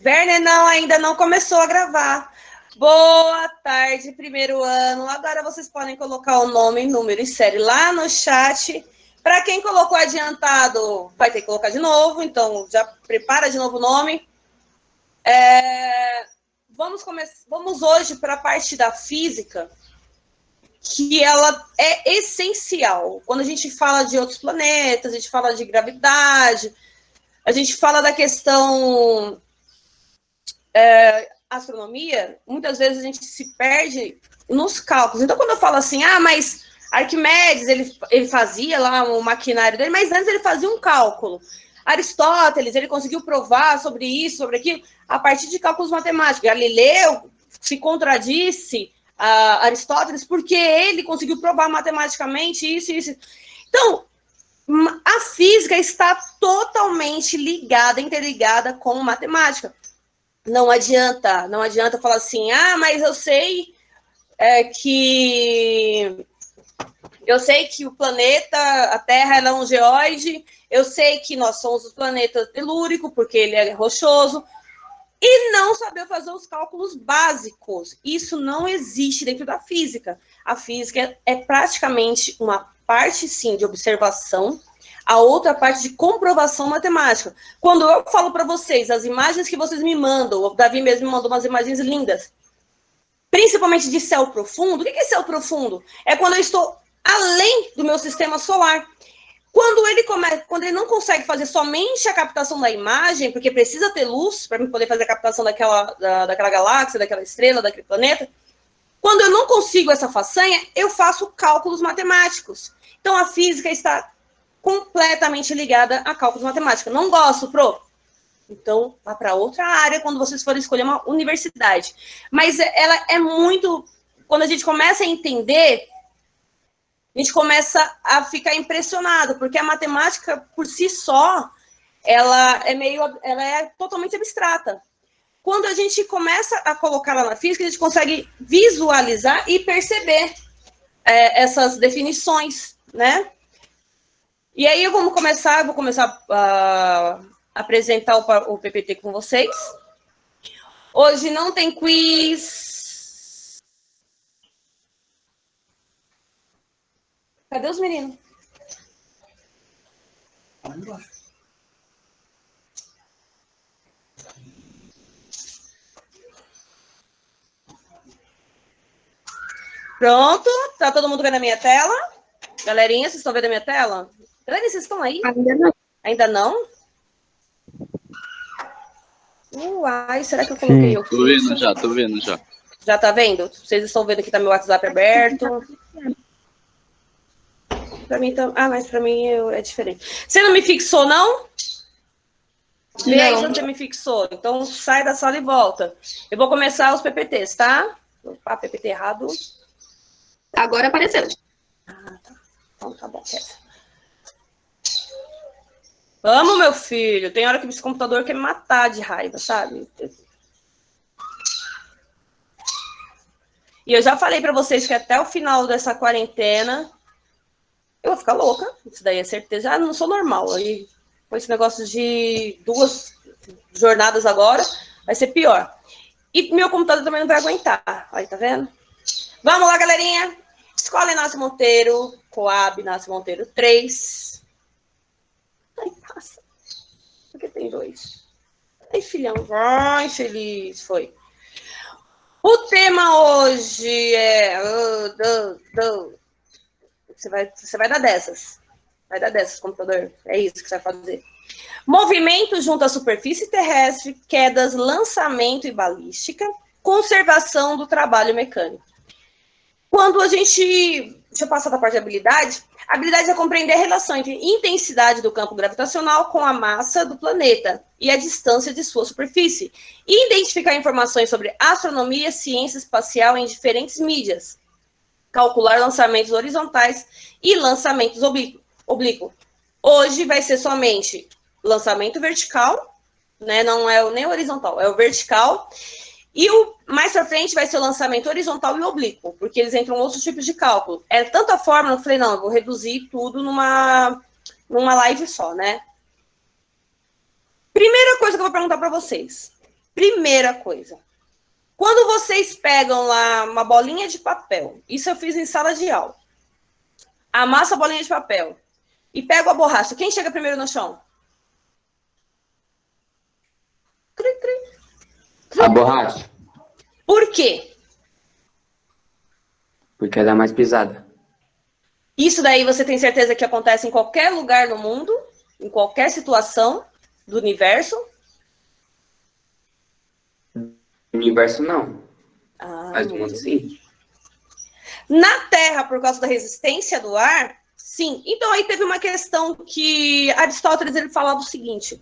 Werner não, ainda não começou a gravar. Boa tarde, primeiro ano. Agora vocês podem colocar o nome, número e série lá no chat. Para quem colocou adiantado, vai ter que colocar de novo, então já prepara de novo o nome. Vamos hoje para a parte da física, que ela é essencial. Quando a gente fala de outros planetas, a gente fala de gravidade, a gente fala da questão astronomia, muitas vezes a gente se perde nos cálculos. Então, quando eu falo assim, mas Arquimedes, ele fazia lá o maquinário dele, mas antes ele fazia um cálculo. Aristóteles, ele conseguiu provar sobre isso, sobre aquilo, a partir de cálculos matemáticos. Galileu se contradisse a Aristóteles porque ele conseguiu provar matematicamente isso e isso. Então, a física está totalmente ligada, interligada com matemática. Não adianta falar assim, mas eu sei que o planeta, a Terra, ela é um geóide, eu sei que nós somos o planeta telúrico, porque ele é rochoso, e não saber fazer os cálculos básicos. Isso não existe dentro da física. A física é praticamente uma parte, sim, de observação, a outra parte de comprovação matemática. Quando eu falo para vocês, as imagens que vocês me mandam, o Davi mesmo me mandou umas imagens lindas, principalmente de céu profundo. O que é céu profundo? É quando eu estou além do meu sistema solar. Quando ele não consegue fazer somente a captação da imagem, porque precisa ter luz para poder fazer a captação daquela galáxia, daquela estrela, daquele planeta, quando eu não consigo essa façanha, eu faço cálculos matemáticos. Então, a física está completamente ligada a cálculos matemáticos. Não gosto, Pro? Então, vá para outra área quando vocês forem escolher uma universidade. Mas ela é muito... Quando a gente começa a entender, a gente começa a ficar impressionado, porque a matemática, por si só, ela é totalmente abstrata. Quando a gente começa a colocar ela na física, a gente consegue visualizar e perceber essas definições, né? E aí vou começar a apresentar o PPT com vocês. Hoje não tem quiz. Cadê os meninos? Pronto, tá todo mundo vendo a minha tela? Galerinha, vocês estão vendo a minha tela? Galerinha, vocês estão aí? Ainda não. Ainda não? Uai, será que eu coloquei o fixo? Tô vendo já. Já tá vendo? Vocês estão vendo que tá meu WhatsApp aberto. Pra mim tá... mas pra mim é diferente. Você não me fixou, não? Vê aí se você me fixou. Então sai da sala e volta. Eu vou começar os PPTs, tá? Opa, PPT errado. Agora apareceu. Tá. Então tá bom, Vamos, meu filho. Tem hora que esse computador quer me matar de raiva, sabe? E eu já falei para vocês que até o final dessa quarentena eu vou ficar louca. Isso daí é certeza. Já não sou normal. Aí, com esse negócio de 2 jornadas agora, vai ser pior. E meu computador também não vai aguentar. Aí, tá vendo? Vamos lá, galerinha. Escola Inácio Monteiro, Coab Inácio Monteiro 3. Ai, passa. Porque tem 2. Ai, filhão. Ai, feliz. Foi. O tema hoje é... Você vai dar dessas. Vai dar dessas, computador. É isso que você vai fazer. Movimento junto à superfície terrestre, quedas, lançamento e balística, conservação do trabalho mecânico. Quando a gente... Deixa eu passar da parte de habilidade. A habilidade é compreender a relação entre intensidade do campo gravitacional com a massa do planeta e a distância de sua superfície. E identificar informações sobre astronomia, ciência espacial em diferentes mídias. Calcular lançamentos horizontais e lançamentos oblíquos. Hoje vai ser somente lançamento vertical, né? Não é nem horizontal, é o vertical. E mais para frente vai ser o lançamento horizontal e oblíquo, porque eles entram em outros tipos de cálculo. É tanta fórmula que eu falei, não, eu vou reduzir tudo numa live só, né? Primeira coisa que eu vou perguntar para vocês. Primeira coisa, quando vocês pegam lá uma bolinha de papel, isso eu fiz em sala de aula, amassa a bolinha de papel e pega a borracha, quem chega primeiro no chão? Cri, cri. A borracha, Por quê? porque ela é mais pisada. Isso daí você tem certeza que acontece em qualquer lugar no mundo, em qualquer situação do universo? No universo, não. Mas no muito mundo, sim. Na Terra, por causa da resistência do ar, sim. Então, aí teve uma questão que Aristóteles ele falava o seguinte,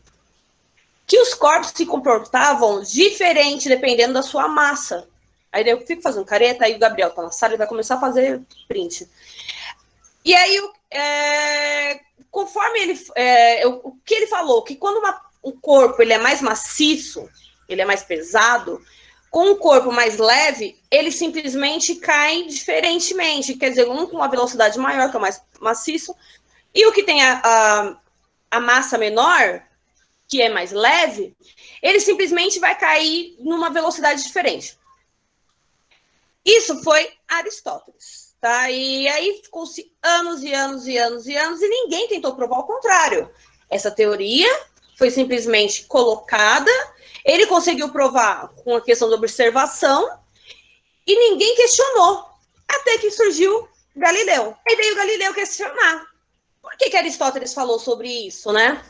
que os corpos se comportavam diferente dependendo da sua massa. Aí eu fico fazendo careta, aí o Gabriel tá na sala e vai começar a fazer print. E aí, conforme ele... o que ele falou, que quando um corpo ele é mais maciço, ele é mais pesado, com um corpo mais leve, ele simplesmente cai diferentemente. Quer dizer, um com uma velocidade maior, que é mais maciço, e o que tem a massa menor, que é mais leve, ele simplesmente vai cair numa velocidade diferente. Isso foi Aristóteles, tá? E aí ficou-se anos e anos e anos e anos, e ninguém tentou provar o contrário. Essa teoria foi simplesmente colocada, ele conseguiu provar com a questão da observação, e ninguém questionou, até que surgiu Galileu. Aí veio Galileu questionar. Por que Aristóteles falou sobre isso, né?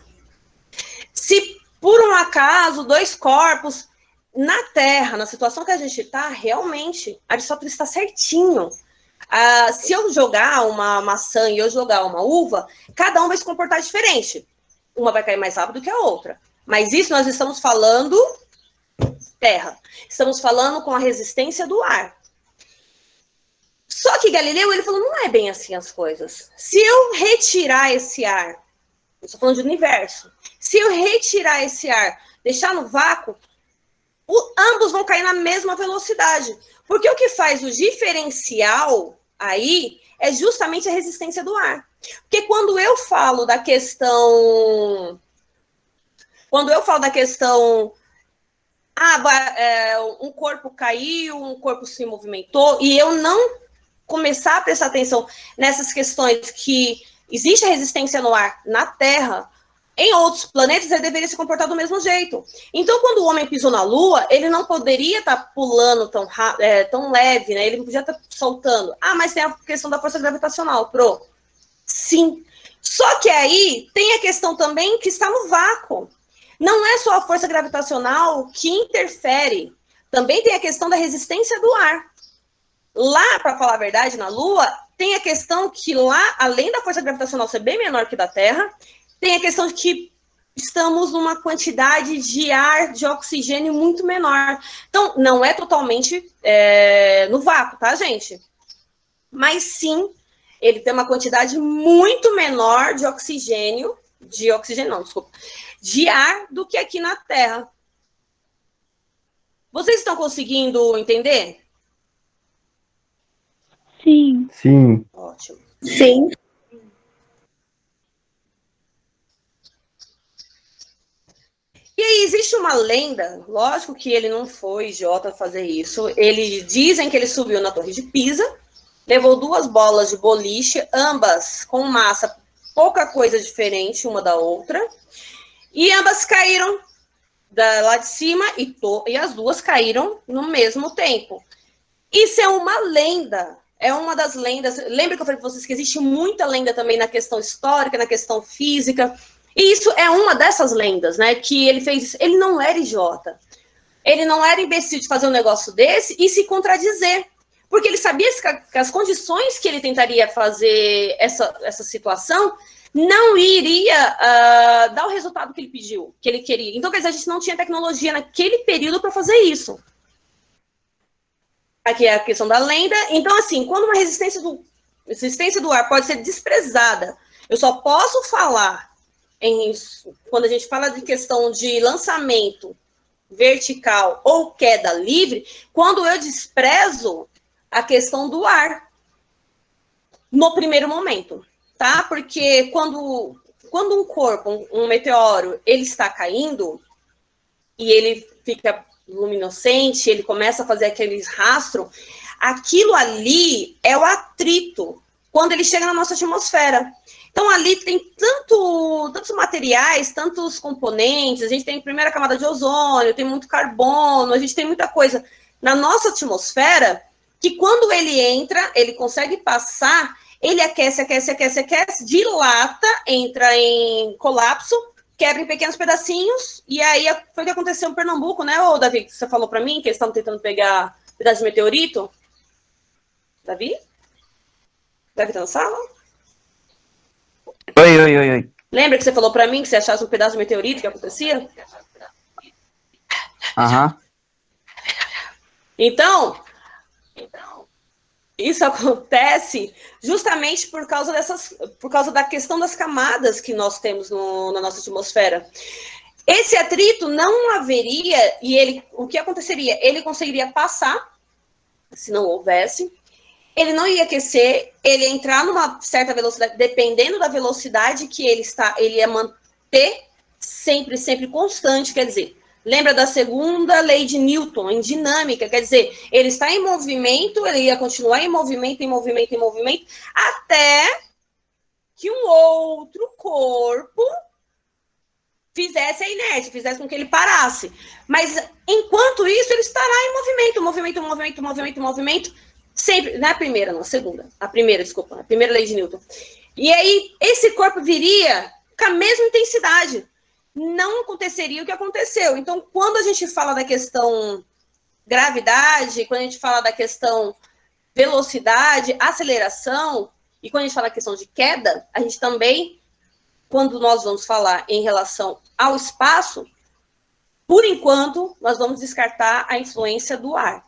Se por um acaso dois corpos na Terra, na situação que a gente está, realmente, Aristóteles está certinho. Se eu jogar uma maçã e eu jogar uma uva, cada um vai se comportar diferente. Uma vai cair mais rápido que a outra. Mas isso nós estamos falando Terra. Estamos falando com a resistência do ar. Só que Galileu, ele falou, não é bem assim as coisas. Se eu retirar esse ar, eu estou falando de universo, se eu retirar esse ar, deixar no vácuo, ambos vão cair na mesma velocidade. Porque o que faz o diferencial aí é justamente a resistência do ar. Porque quando eu falo da questão... um corpo caiu, um corpo se movimentou, e eu não começar a prestar atenção nessas questões que existe a resistência no ar na Terra, em outros planetas ele deveria se comportar do mesmo jeito. Então, quando o homem pisou na Lua, ele não poderia estar pulando tão leve, né? Ele não podia estar soltando. Mas tem a questão da força gravitacional, Sim. Só que aí tem a questão também que está no vácuo. Não é só a força gravitacional que interfere. Também tem a questão da resistência do ar. Lá, para falar a verdade, na Lua, tem a questão que lá, além da força gravitacional ser bem menor que da Terra, tem a questão de que estamos numa quantidade de ar, de oxigênio muito menor. Então, não é totalmente no vácuo, tá, gente? Mas sim, ele tem uma quantidade muito menor de oxigênio, de ar do que aqui na Terra. Vocês estão conseguindo entender? Sim. Sim. Ótimo. Sim. E aí existe uma lenda, lógico que ele não foi idiota fazer isso, dizem que ele subiu na Torre de Pisa, levou 2 bolas de boliche, ambas com massa pouca coisa diferente uma da outra, e ambas caíram lá de cima e as 2 caíram no mesmo tempo. Isso é uma lenda, é uma das lendas. Lembra que eu falei para vocês que existe muita lenda também na questão histórica, na questão física, e isso é uma dessas lendas, né, que ele fez. Ele não era idiota, ele não era imbecil de fazer um negócio desse e se contradizer, porque ele sabia que as condições que ele tentaria fazer essa situação não iria dar o resultado que ele pediu, que ele queria. Então, quer dizer, a gente não tinha tecnologia naquele período para fazer isso. Aqui é a questão da lenda. Então, assim, quando uma resistência do ar pode ser desprezada, eu só posso falar quando a gente fala de questão de lançamento vertical ou queda livre, quando eu desprezo a questão do ar no primeiro momento, tá? Porque quando um corpo, um meteoro, ele está caindo e ele fica luminescente, ele começa a fazer aqueles rastros, aquilo ali é o atrito, quando ele chega na nossa atmosfera. Então, ali tem tantos materiais, tantos componentes, a gente tem a primeira camada de ozônio, tem muito carbono, a gente tem muita coisa na nossa atmosfera, que quando ele entra, ele consegue passar, ele aquece, dilata, entra em colapso, quebra em pequenos pedacinhos, e aí foi o que aconteceu em Pernambuco, né, ô Davi, que você falou para mim, que eles estavam tentando pegar pedaço de meteorito? Davi? Davi tá na sala? Oi. Lembra que você falou para mim que você achasse um pedaço de meteorito que acontecia? Aham. Então, isso acontece justamente por causa da questão das camadas que nós temos na nossa atmosfera. Esse atrito não haveria, e o que aconteceria? Ele conseguiria passar, se não houvesse, ele não ia aquecer, ele ia entrar numa certa velocidade, dependendo da velocidade que ele ia manter sempre constante, quer dizer, lembra da segunda lei de Newton, em dinâmica, quer dizer, ele está em movimento, ele ia continuar em movimento, até que um outro corpo fizesse a inércia, fizesse com que ele parasse. Mas, enquanto isso, ele estará em movimento, sempre, não é a primeira, não, a segunda. A primeira lei de Newton. E aí, esse corpo viria com a mesma intensidade. Não aconteceria o que aconteceu. Então, quando a gente fala da questão gravidade, quando a gente fala da questão velocidade, aceleração, e quando a gente fala da questão de queda, a gente também, quando nós vamos falar em relação ao espaço, por enquanto, nós vamos descartar a influência do ar.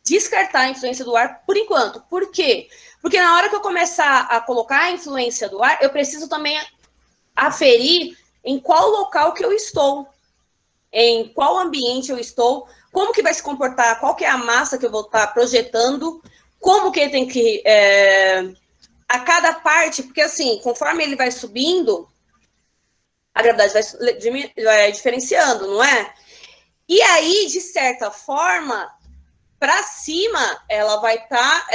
Descartar a influência do ar por enquanto. Por quê? Porque na hora que eu começar a colocar a influência do ar, eu preciso também aferir em qual local que eu estou, em qual ambiente eu estou, como que vai se comportar, qual que é a massa que eu vou estar projetando, como que ele tem que... a cada parte, porque assim, conforme ele vai subindo, a gravidade vai diferenciando, não é? E aí, de certa forma, para cima, ela vai estar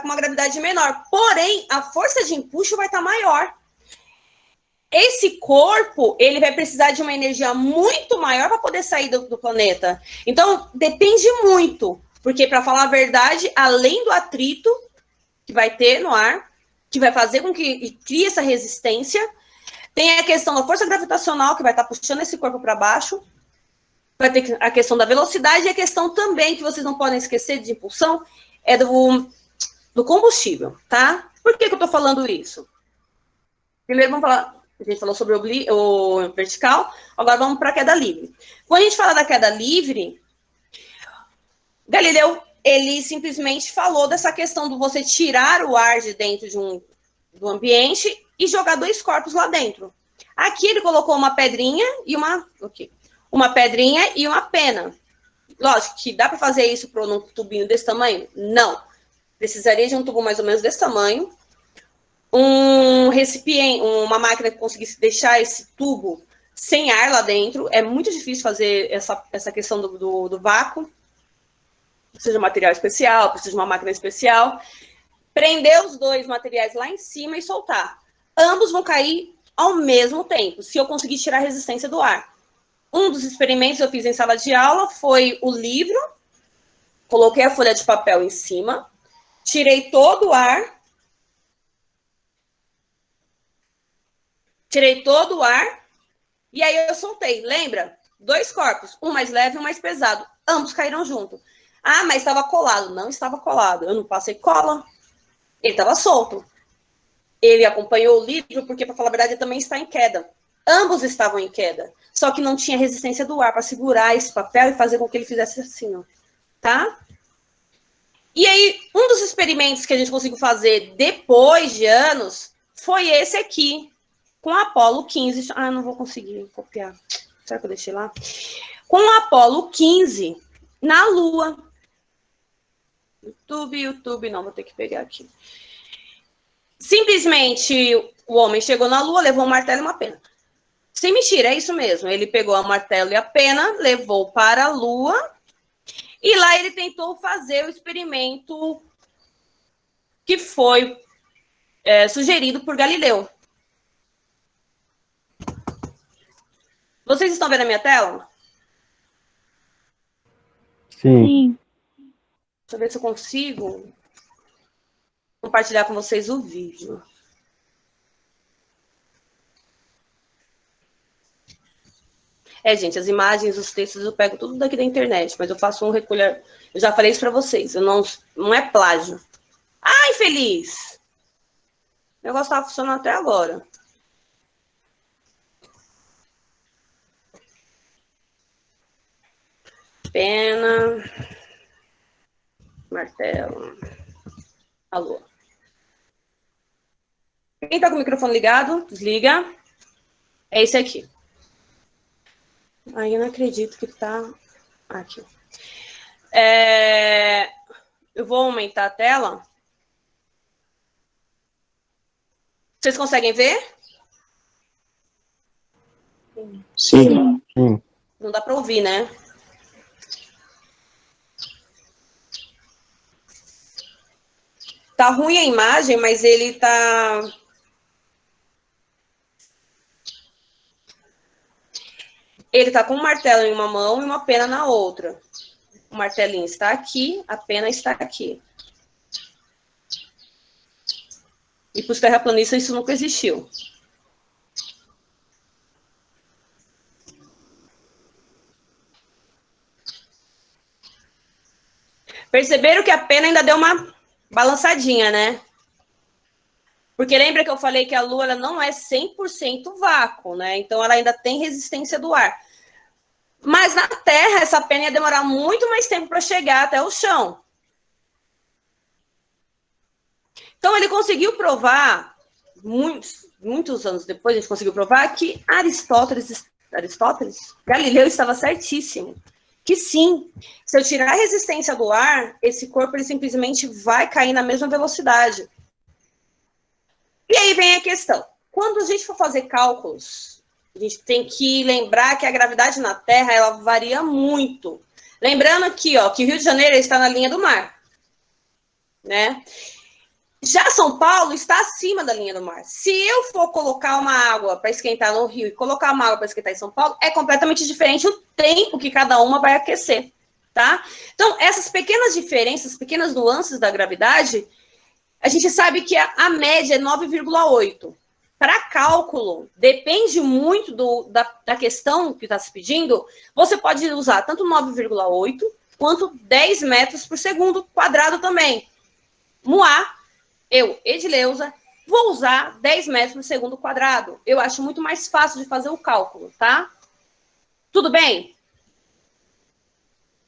com uma gravidade menor. Porém, a força de empuxo vai estar maior. Esse corpo, ele vai precisar de uma energia muito maior para poder sair do planeta. Então, depende muito. Porque, para falar a verdade, além do atrito que vai ter no ar, que vai fazer com que crie essa resistência, tem a questão da força gravitacional, que vai estar puxando esse corpo para baixo, vai ter a questão da velocidade e a questão também, que vocês não podem esquecer de impulsão, é do combustível, tá? Por que eu estou falando isso? Primeiro vamos falar, a gente falou sobre o vertical, agora vamos para a queda livre. Quando a gente fala da queda livre, Galileu, ele simplesmente falou dessa questão de você tirar o ar de dentro do ambiente e jogar dois corpos lá dentro. Aqui ele colocou uma pedrinha e uma pedrinha e uma pena. Lógico que dá para fazer isso para um tubinho desse tamanho? Não. Precisaria de um tubo mais ou menos desse tamanho, um recipiente, uma máquina que conseguisse deixar esse tubo sem ar lá dentro. É muito difícil fazer essa questão do vácuo. Precisa de um material especial, precisa de uma máquina especial. Prender os dois materiais lá em cima e soltar. Ambos vão cair ao mesmo tempo, se eu conseguir tirar a resistência do ar. Um dos experimentos que eu fiz em sala de aula foi o livro, coloquei a folha de papel em cima, tirei todo o ar, e aí eu soltei. Lembra? Dois corpos, um mais leve e um mais pesado. Ambos caíram junto. Ah, mas estava colado. Não estava colado. Eu não passei cola. Ele estava solto. Ele acompanhou o livro porque, para falar a verdade, ele também está em queda. Ambos estavam em queda. Só que não tinha resistência do ar para segurar esse papel e fazer com que ele fizesse assim, ó. Tá? E aí, um dos experimentos que a gente conseguiu fazer depois de anos foi esse aqui, com a Apollo 15. Ah, não vou conseguir copiar. Será que eu deixei lá? Com a Apollo 15 na Lua. YouTube, não, vou ter que pegar aqui. Simplesmente, o homem chegou na Lua, levou um martelo e uma pena. Sem mentira, é isso mesmo. Ele pegou o martelo e a pena, levou para a Lua, e lá ele tentou fazer o experimento que foi sugerido por Galileu. Vocês estão vendo a minha tela? Sim. Deixa eu ver se eu consigo compartilhar com vocês o vídeo. Gente, as imagens, os textos eu pego tudo daqui da internet, mas eu faço um recolher. Eu já falei isso para vocês, não é plágio. Ah, infeliz! O negócio estava funcionando até agora. Pena. Martelo. Alô. Quem está com o microfone ligado, desliga. É esse aqui. Ai, eu não acredito que tá aqui. Eu vou aumentar a tela. Vocês conseguem ver? Sim. Sim. Não dá para ouvir, né? Tá ruim a imagem, mas ele tá... Ele tá com um martelo em uma mão e uma pena na outra. O martelinho está aqui, a pena está aqui. E para os terraplanistas isso nunca existiu. Perceberam que a pena ainda deu uma balançadinha, né? Porque lembra que eu falei que a Lua ela não é 100% vácuo, né? Então ela ainda tem resistência do ar. Mas na Terra essa pena ia demorar muito mais tempo para chegar até o chão. Então ele conseguiu provar, muitos anos depois a gente conseguiu provar que Galileu estava certíssimo. Que sim, se eu tirar a resistência do ar, esse corpo ele simplesmente vai cair na mesma velocidade. E aí vem a questão. Quando a gente for fazer cálculos, a gente tem que lembrar que a gravidade na Terra ela varia muito. Lembrando aqui, ó, que o Rio de Janeiro está na linha do mar, né? Já São Paulo está acima da linha do mar. Se eu for colocar uma água para esquentar no Rio e colocar uma água para esquentar em São Paulo, é completamente diferente o tempo que cada uma vai aquecer, tá? Então, essas pequenas diferenças, pequenas nuances da gravidade, a gente sabe que a média é 9,8. Para cálculo, depende muito da questão que está se pedindo, você pode usar tanto 9,8 quanto 10 metros por segundo quadrado também. Moá. Eu, Edileuza, vou usar 10 metros por segundo quadrado. Eu acho muito mais fácil de fazer o cálculo, tá? Tudo bem?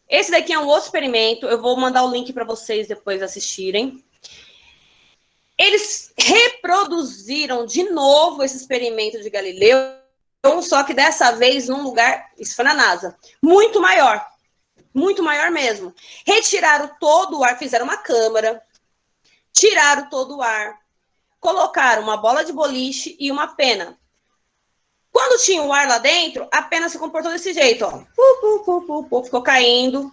Esse daqui é um outro experimento. Eu vou mandar o link para vocês depois assistirem. Eles reproduziram de novo esse experimento de Galileu, só que dessa vez num lugar, isso foi na NASA, muito maior mesmo. Retiraram todo o ar, fizeram uma câmara, tiraram todo o ar, colocaram uma bola de boliche e uma pena. Quando tinha o ar lá dentro, a pena se comportou desse jeito, ó. Ficou caindo.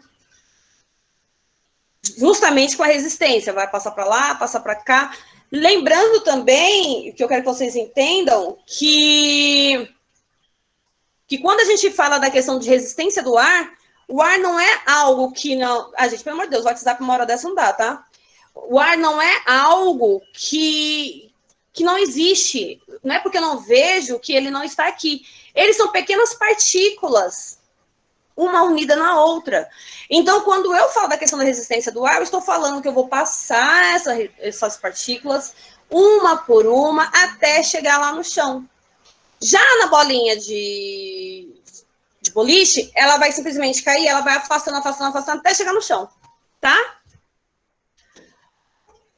Justamente com a resistência. Vai passar para lá, passar para cá. Lembrando também, que eu quero que vocês entendam, que quando a gente fala da questão de resistência do ar, o ar não é algo que não... gente, pelo amor de Deus, o WhatsApp uma hora dessa não dá, tá? O ar não é algo que não existe. Não é porque eu não vejo que ele não está aqui. Eles são pequenas partículas, uma unida na outra. Então, quando eu falo da questão da resistência do ar, eu estou falando que eu vou passar essas partículas, uma por uma, até chegar lá no chão. Já na bolinha de boliche, ela vai simplesmente cair, ela vai afastando, até chegar no chão, tá?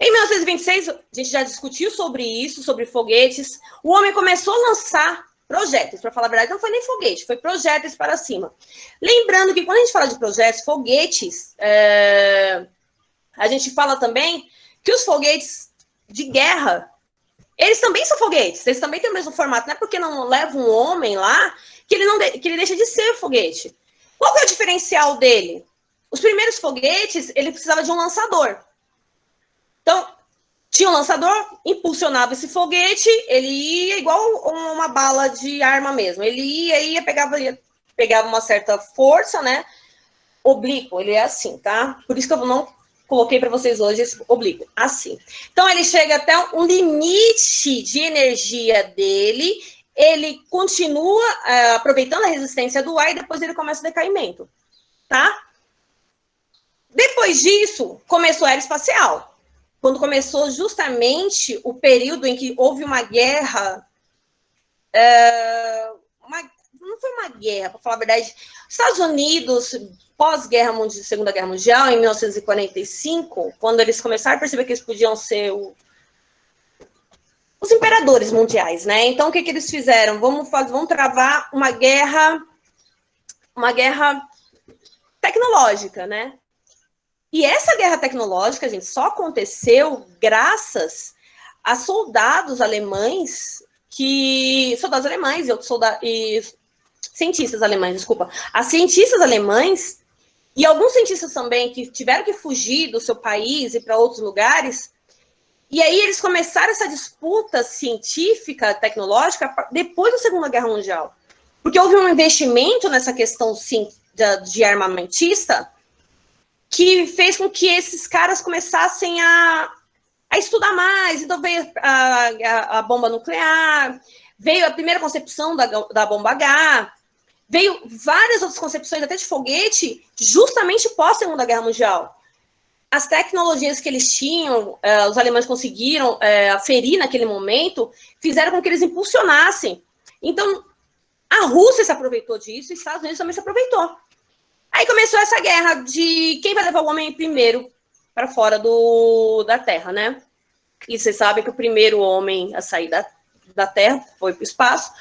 Em 1926, a gente já discutiu sobre isso, sobre foguetes. O homem começou a lançar projéteis, para falar a verdade, não foi nem foguete, foi projéteis para cima. Lembrando que quando a gente fala de projéteis, foguetes, a gente fala também que os foguetes de guerra, Eles também são foguetes, eles também têm o mesmo formato. Não é porque não leva um homem lá que ele deixa de ser foguete. Qual que é o diferencial dele? Os primeiros foguetes, ele precisava de um lançador. Então, tinha um lançador, impulsionava esse foguete, ele ia igual uma bala de arma mesmo. Ele ia pegava uma certa força, né? Oblíquo, ele é assim, tá? Por isso que eu não coloquei para vocês hoje esse oblíquo, assim. Então, ele chega até um limite de energia dele, ele continua aproveitando a resistência do ar e depois ele começa o decaimento, tá? Depois disso, começou a era espacial. Quando começou justamente o período em que houve uma guerra, não foi uma guerra, para falar a verdade, os Estados Unidos, pós-guerra mundial, Segunda Guerra Mundial, em 1945, quando eles começaram a perceber que eles podiam ser os imperadores mundiais, né? Então, o que eles fizeram? Vamos travar uma guerra tecnológica, né? E essa guerra tecnológica, gente, só aconteceu graças a soldados alemães e cientistas alemães, desculpa. A cientistas alemães e alguns cientistas também que tiveram que fugir do seu país e para outros lugares. E aí eles começaram essa disputa científica, tecnológica, depois da Segunda Guerra Mundial. Porque houve um investimento nessa questão, sim, de armamentista, que fez com que esses caras começassem a estudar mais. Então veio a bomba nuclear, veio a primeira concepção da bomba H, veio várias outras concepções, até de foguete, justamente pós-Segunda Guerra Mundial. As tecnologias que eles tinham, os alemães conseguiram aferir naquele momento, fizeram com que eles impulsionassem. Então, a Rússia se aproveitou disso e os Estados Unidos também se aproveitou. Aí começou essa guerra de quem vai levar o homem primeiro para fora da Terra, né? E vocês sabem que o primeiro homem a sair da Terra foi para o espaço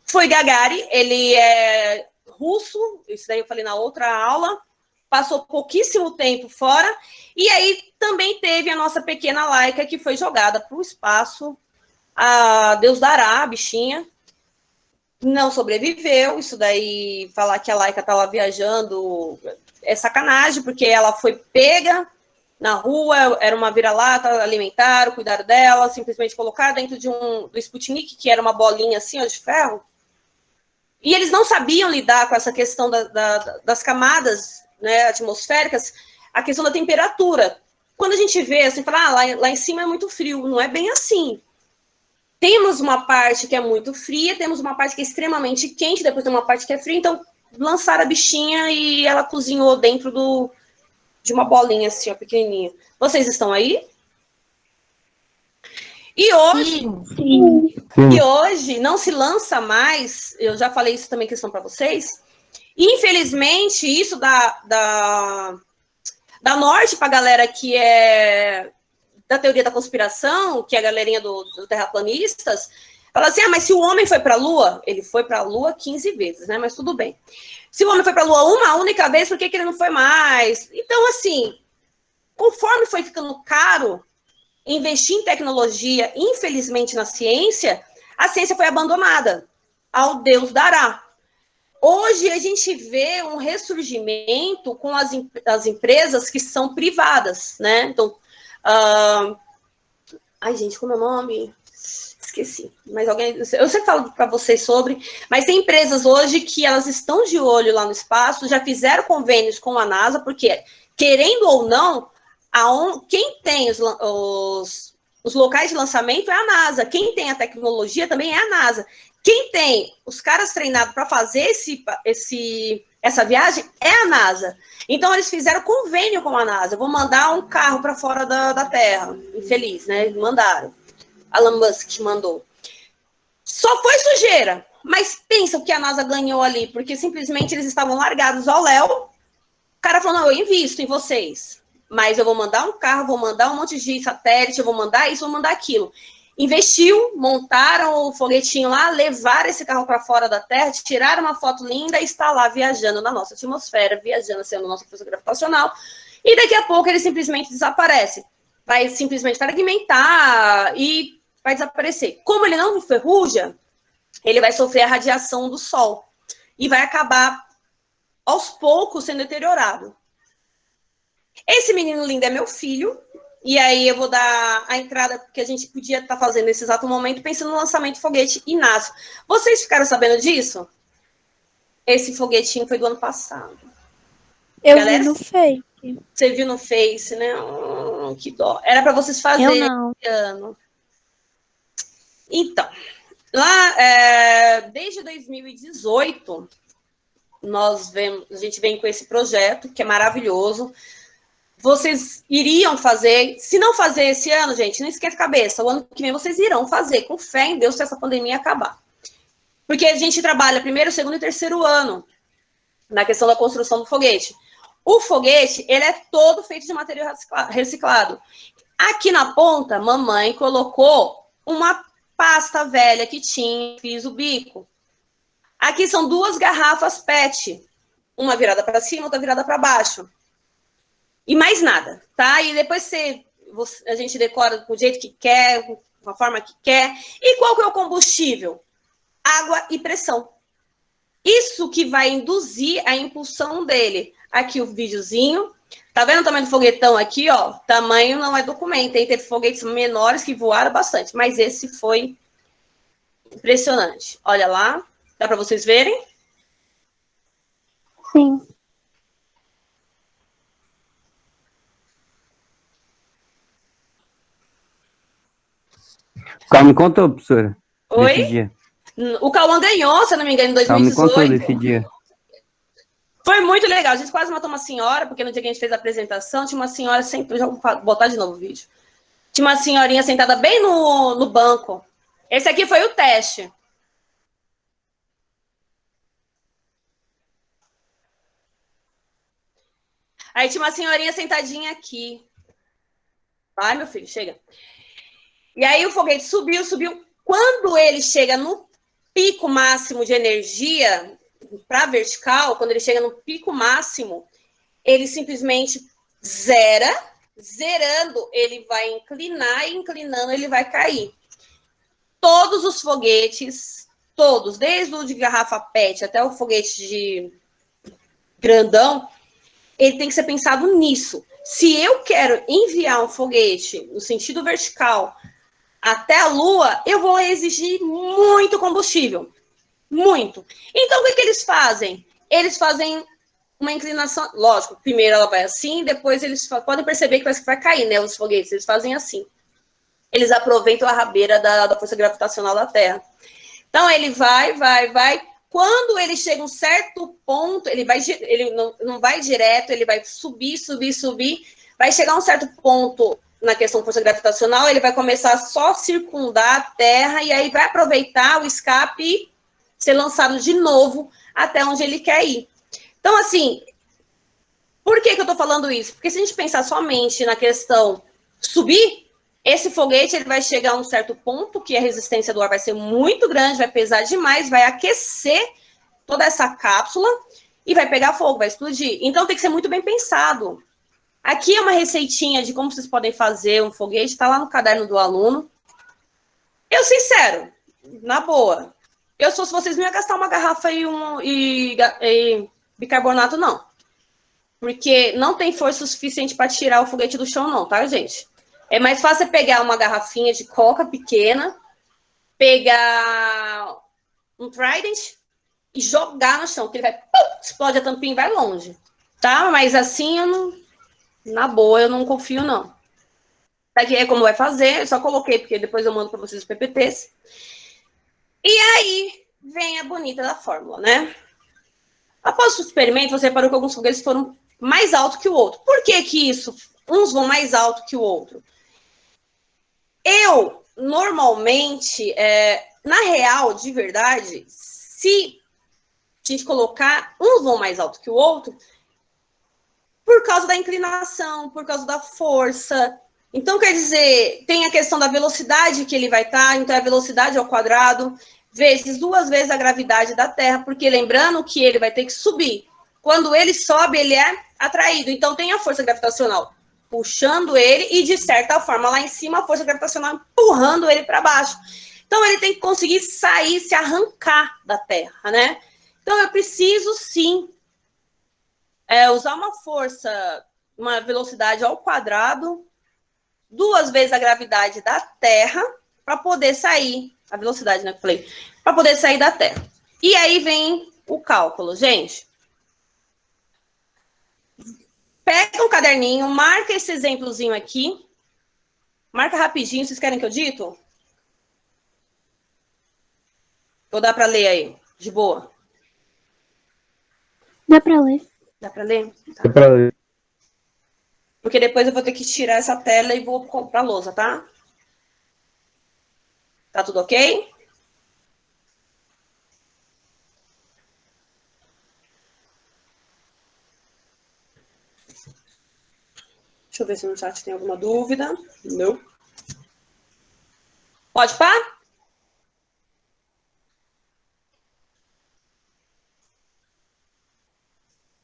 foi Gagarin. Ele é russo, isso daí eu falei na outra aula, passou pouquíssimo tempo fora, e aí também teve a nossa pequena Laika, que foi jogada para o espaço, a Deus dará, a bichinha, não sobreviveu. Isso daí, falar que a Laika estava viajando é sacanagem, porque ela foi pega na rua, era uma vira-lata, alimentaram, cuidaram dela, simplesmente colocaram dentro do Sputnik, que era uma bolinha assim, ó, de ferro, e eles não sabiam lidar com essa questão das camadas, né, atmosféricas, a questão da temperatura. Quando a gente vê, assim, fala, lá em cima é muito frio, não é bem assim. Temos uma parte que é muito fria, temos uma parte que é extremamente quente, depois tem uma parte que é fria, então lançaram a bichinha e ela cozinhou dentro de uma bolinha assim, ó, pequenininha. Vocês estão aí? E hoje, Sim. E hoje não se lança mais, eu já falei isso também, questão para vocês, infelizmente isso dá norte para a galera que é da teoria da conspiração, que é a galerinha do terraplanistas, fala assim, mas se o homem foi para a Lua, ele foi para a Lua 15 vezes, né? Mas tudo bem. Se o homem foi para a Lua uma única vez, por que ele não foi mais? Então, assim, conforme foi ficando caro investir em tecnologia, infelizmente na ciência, a ciência foi abandonada ao Deus dará. Hoje a gente vê um ressurgimento com as empresas que são privadas, né? Então, ai, gente, como é o nome? Esqueci. Mas alguém, eu sempre falo para vocês sobre, mas tem empresas hoje que elas estão de olho lá no espaço, já fizeram convênios com a NASA, porque, querendo ou não, quem tem os locais de lançamento é a NASA. Quem tem a tecnologia também é a NASA. Quem tem os caras treinados para fazer essa viagem é a NASA. Então, eles fizeram convênio com a NASA. Vou mandar um carro para fora da Terra. Infeliz, né? Mandaram. Elon Musk mandou. Só foi sujeira. Mas pensa o que a NASA ganhou ali, porque simplesmente eles estavam largados ao léu. O cara falou, não, eu invisto em vocês, mas eu vou mandar um carro, vou mandar um monte de satélite, eu vou mandar isso, vou mandar aquilo. Investiu, montaram o foguetinho lá, levaram esse carro para fora da Terra, tiraram uma foto linda e está lá viajando na nossa atmosfera, viajando assim, na nossa força gravitacional, e daqui a pouco ele simplesmente desaparece. Vai simplesmente fragmentar, e vai desaparecer. Como ele não enferruja, ele vai sofrer a radiação do sol e vai acabar, aos poucos, sendo deteriorado. Esse menino lindo é meu filho, e aí eu vou dar a entrada que a gente podia estar fazendo nesse exato momento, pensando no lançamento do foguete Inácio. Vocês ficaram sabendo disso? Esse foguetinho foi do ano passado. Eu Galera, vi no Face. Você viu no Face, né? Que dó. Era para vocês fazerem Eu não. esse ano. Então, lá, desde 2018, a gente vem com esse projeto, que é maravilhoso. Vocês iriam fazer, se não fazer esse ano, gente, não esquece a cabeça, o ano que vem vocês irão fazer, com fé em Deus, se essa pandemia acabar. Porque a gente trabalha primeiro, segundo e terceiro ano na questão da construção do foguete. O foguete, ele é todo feito de material reciclado. Aqui na ponta, mamãe colocou uma pasta velha que tinha, fiz o bico. Aqui são 2 garrafas PET, uma virada para cima, outra virada para baixo. E mais nada, tá? E depois a gente decora do jeito que quer, com a forma que quer. E qual que é o combustível? Água e pressão. Isso que vai induzir a impulsão dele. Aqui o videozinho. Tá vendo o tamanho do foguetão aqui, ó? Tamanho não é documento. Teve foguetes menores que voaram bastante, mas esse foi impressionante. Olha lá. Dá para vocês verem? Sim. Calma, me contou, professora. Oi? Desse dia. O Cauã ganhou, se eu não me engano, em 2018. Calma, me contou desse dia. Foi muito legal. A gente quase matou uma senhora, porque no dia que a gente fez a apresentação, tinha uma senhora sentada. Já vou botar de novo o vídeo. Tinha uma senhorinha sentada bem no banco. Esse aqui foi o teste. Aí tinha uma senhorinha sentadinha aqui. Vai, meu filho, chega. E aí o foguete subiu. Quando ele chega no pico máximo de energia, para vertical, quando ele chega no pico máximo, ele simplesmente zera. Zerando, ele vai inclinar e inclinando, ele vai cair. Todos os foguetes, todos, desde o de garrafa PET até o foguete de grandão, ele tem que ser pensado nisso. Se eu quero enviar um foguete no sentido vertical até a Lua, eu vou exigir muito combustível. Muito. Então, o que eles fazem? Eles fazem uma inclinação, lógico, primeiro ela vai assim, depois eles podem perceber que parece que vai cair, né, os foguetes, eles fazem assim. Eles aproveitam a rabeira da força gravitacional da Terra. Então, ele vai. Quando ele chega a um certo ponto, ele não vai direto, ele vai subir. Vai chegar a um certo ponto na questão da força gravitacional, ele vai começar só a circundar a Terra e aí vai aproveitar o escape e ser lançado de novo até onde ele quer ir. Então, assim, por que eu tô falando isso? Porque se a gente pensar somente na questão subir, esse foguete ele vai chegar a um certo ponto que a resistência do ar vai ser muito grande, vai pesar demais, vai aquecer toda essa cápsula e vai pegar fogo, vai explodir. Então, tem que ser muito bem pensado. Aqui é uma receitinha de como vocês podem fazer um foguete, está lá no caderno do aluno. Eu, sincero, na boa, eu se vocês não iam gastar uma garrafa e bicarbonato, não. Porque não tem força suficiente para tirar o foguete do chão, não, tá, gente? É mais fácil pegar uma garrafinha de coca pequena, pegar um Trident e jogar no chão, que ele vai, pum, explode a tampinha e vai longe, tá? Mas assim, na boa, eu não confio, não. Aqui é como vai fazer, eu só coloquei, porque depois eu mando para vocês os PPTs. E aí, vem a bonita da fórmula, né? Após o experimento, você reparou que alguns foguetes foram mais altos que o outro. Por que isso? Uns vão mais alto que o outro. Eu, normalmente, na real, de verdade, se a gente colocar uns vão mais alto que o outro, por causa da inclinação, por causa da força. Então, quer dizer, tem a questão da velocidade que ele vai estar, então a velocidade ao quadrado, vezes 2 vezes a gravidade da Terra, porque lembrando que ele vai ter que subir. Quando ele sobe, ele é atraído. Então, tem a força gravitacional puxando ele e, de certa forma, lá em cima, a força gravitacional empurrando ele para baixo. Então, ele tem que conseguir sair, se arrancar da Terra, né? Então, eu preciso, sim, usar uma força, uma velocidade ao quadrado, 2 vezes a gravidade da Terra, para poder sair, a velocidade, né, que eu falei, para poder sair da Terra. E aí vem o cálculo, gente. Pega um caderninho, marca esse exemplozinho aqui. Marca rapidinho, vocês querem que eu dito? Ou dá para ler aí, de boa? Dá pra ler. Dá para ler? Tá. Dá pra ler. Porque depois eu vou ter que tirar essa tela e vou comprar lousa, tá? Tá tudo ok? Deixa eu ver se no chat tem alguma dúvida. Não. Pode pá?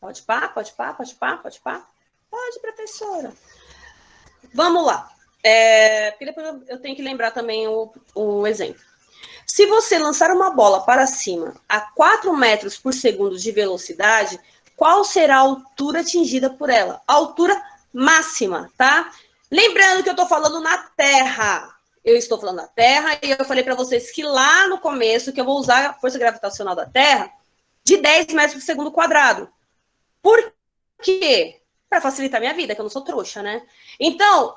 Pode pá, pode pá, pode pá, pode pá? Pode, professora. Vamos lá. Porque depois eu tenho que lembrar também o exemplo. Se você lançar uma bola para cima a 4 metros por segundo de velocidade, qual será a altura atingida por ela? A altura máxima, tá? Lembrando que eu estou falando na Terra. Eu estou falando na Terra e eu falei para vocês que lá no começo que eu vou usar a força gravitacional da Terra de 10 metros por segundo quadrado. Por quê? Para facilitar minha vida, que eu não sou trouxa, né? Então,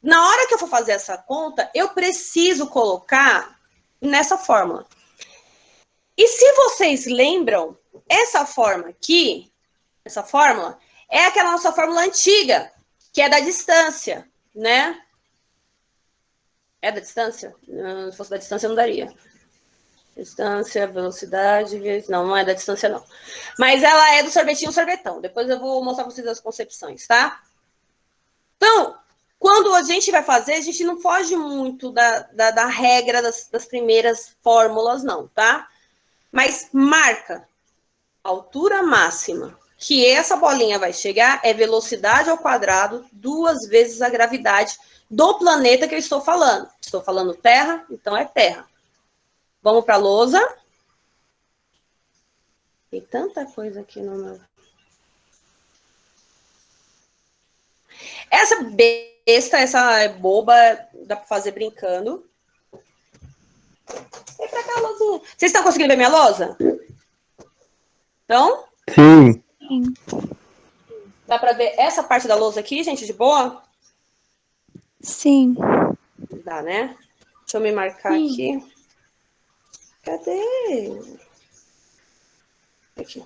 na hora que eu for fazer essa conta, eu preciso colocar nessa fórmula. E se vocês lembram, essa fórmula aqui, essa fórmula, é aquela nossa fórmula antiga, que é da distância, né? É da distância? Se fosse da distância, não daria. Distância, velocidade, não é da distância, não. Mas ela é do sorvetinho sorvetão. Depois eu vou mostrar para vocês as concepções, tá? Então, quando a gente vai fazer, a gente não foge muito da regra das primeiras fórmulas, não, tá? Mas marca a altura máxima que essa bolinha vai chegar é velocidade ao quadrado 2 vezes a gravidade do planeta que eu estou falando. Estou falando Terra, então é Terra. Vamos para a lousa. Tem tanta coisa aqui no meu... Essa besta, essa é boba, dá para fazer brincando. Vem pra cá, lousinha. Vocês estão conseguindo ver minha lousa? Então? Sim. Dá para ver essa parte da lousa aqui, gente, de boa? Sim. Dá, né? Deixa eu me marcar aqui. Cadê? Aqui.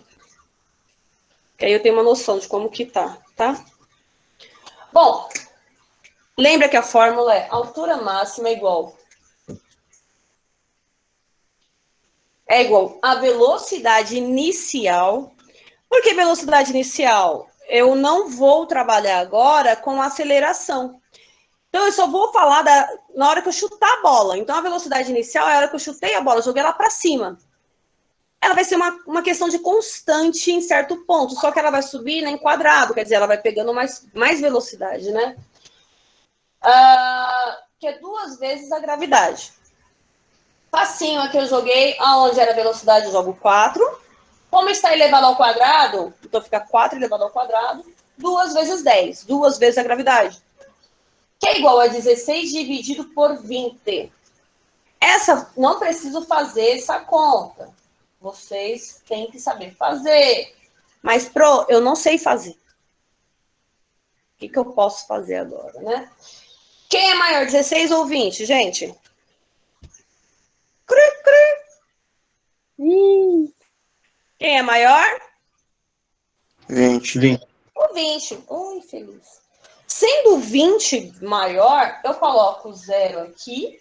Que aí eu tenho uma noção de como que tá? Bom, lembra que a fórmula é altura máxima igual a velocidade inicial. Por que velocidade inicial? Eu não vou trabalhar agora com aceleração. Então, eu só vou falar na hora que eu chutar a bola. Então, a velocidade inicial é a hora que eu chutei a bola, joguei ela para cima. Ela vai ser uma questão de constante em certo ponto, só que ela vai subir em quadrado, quer dizer, ela vai pegando mais velocidade, né? Que é 2 vezes a gravidade. Facinho aqui eu joguei, aonde era a velocidade eu jogo 4. Como está elevado ao quadrado, então fica 4 elevado ao quadrado, 2 vezes 10, 2 vezes a gravidade. Que é igual a 16 dividido por 20. Essa, não preciso fazer essa conta. Vocês têm que saber fazer. Mas, eu não sei fazer. O que eu posso fazer agora, né? Quem é maior, 16 ou 20, gente? Cru, cru. Quem é maior? 20. O 20. Oi, feliz. Sendo 20 maior, eu coloco 0 aqui